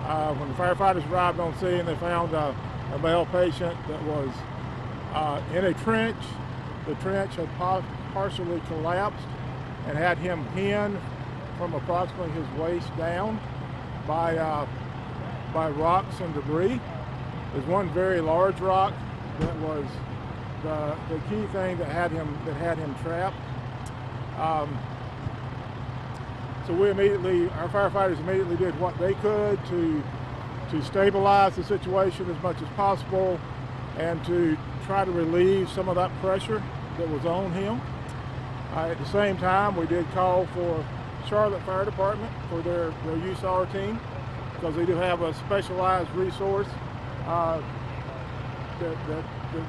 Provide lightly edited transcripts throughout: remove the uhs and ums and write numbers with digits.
When the firefighters arrived on scene, they found a male patient that was in a trench. The trench had partially collapsed and had him pinned from approximately his waist down by rocks and debris. There's one very large rock that was the key thing that had him trapped. So our firefighters immediately did what they could to stabilize the situation as much as possible and to try to relieve some of that pressure that was on him. At the same time, we did call for Charlotte Fire Department for their USAR team, because they do have a specialized resource that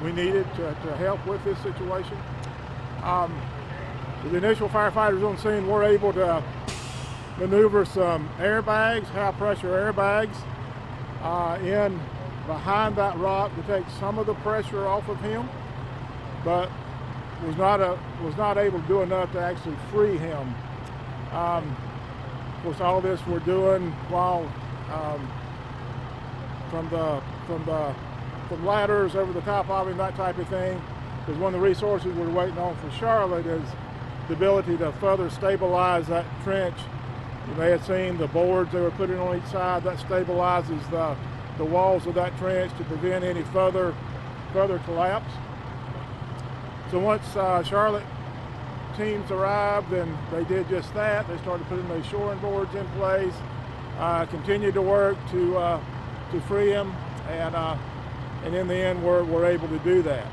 we needed to help with this situation. The initial firefighters on scene were able to maneuver some airbags, high pressure airbags, in behind that rock to take some of the pressure off of him, but was not able to do enough to actually free him. Of course, all this we're doing while from ladders over the top of him, that type of thing, because one of the resources we're waiting on for Charlotte is the ability to further stabilize that trench. You may have seen the boards they were putting on each side. That stabilizes the walls of that trench to prevent any further collapse. So once Charlotte teams arrived, and they did just that, they started putting those shoring boards in place, continued to work to free him, and in the end we're able to do that.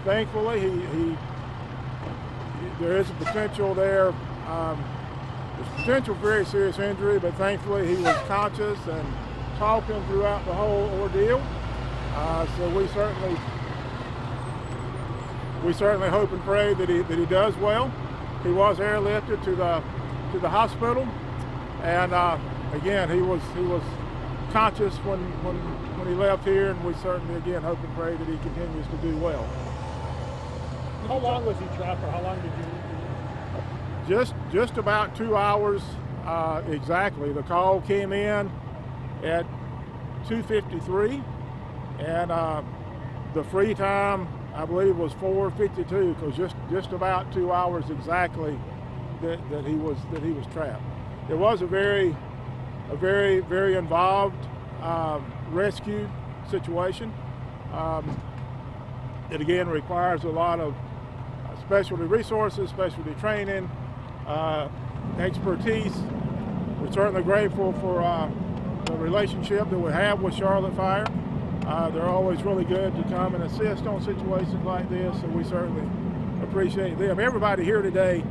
Thankfully, there is a potential there. There's potential for very serious injury, but thankfully he was conscious and talking throughout the whole ordeal. So we certainly hope and pray that he does well. He was airlifted to the hospital, and again he was conscious when he left here, and we certainly again hope and pray that he continues to do well. How long was he trapped, or how long did you? Just about 2 hours exactly. The call came in at 2:53, and the free time I believe was 4:52, because just about 2 hours exactly that he was trapped. It was a very involved rescue situation. It again requires a lot of specialty resources, specialty training, expertise. We're certainly grateful for the relationship that we have with Charlotte Fire. They're always really good to come and assist on situations like this, so we certainly appreciate them. Everybody here today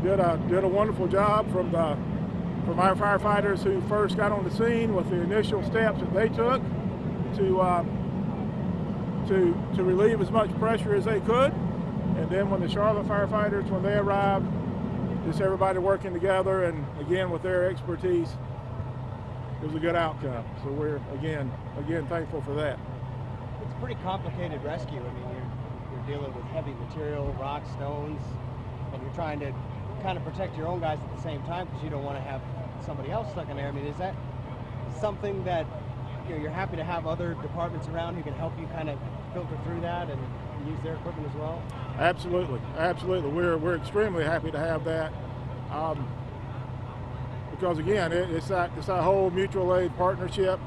did a wonderful job, from our firefighters who first got on the scene with the initial steps that they took to relieve as much pressure as they could, and then when the Charlotte firefighters, when they arrived, just everybody working together, and again with their expertise, it was a good outcome. So we're again thankful for that. It's a pretty complicated rescue. I mean, you're dealing with heavy material, rocks, stones, and you're trying to kind of protect your own guys at the same time, because you don't want to have somebody else stuck in there. I mean, is that something that you're happy to have other departments around who can help you kind of filter through that and use their equipment as well? Absolutely. We're extremely happy to have that, because again, it's that whole mutual aid partnership.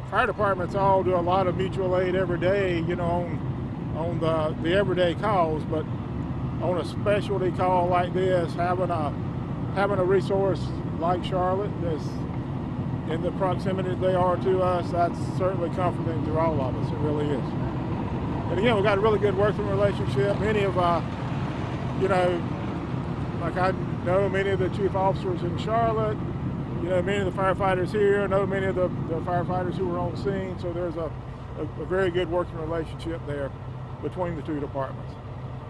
Fire departments all do a lot of mutual aid every day, on the everyday calls, but on a specialty call like this, having a resource like Charlotte that's in the proximity they are to us, that's certainly comforting to all of us. It really is. And again, we've got a really good working relationship. Many of, like I know many of the chief officers in Charlotte, many of the firefighters here, know many of the firefighters who were on scene, so there's a very good working relationship there between the two departments.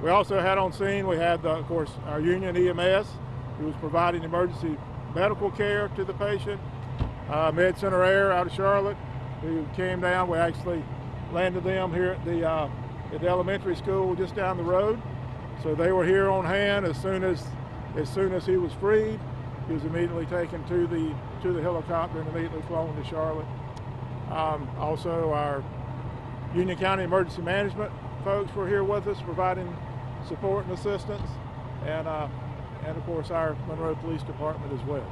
We also had on scene, we had, of course, our union EMS, who was providing emergency medical care to the patient. Med Center Air out of Charlotte, who came down. We actually landed them here at the elementary school just down the road. So they were here on hand as soon as he was freed. He was immediately taken to the helicopter and immediately flown to Charlotte. Also, our Union County Emergency Management folks were here with us, providing support and assistance, and of course our Monroe Police Department as well.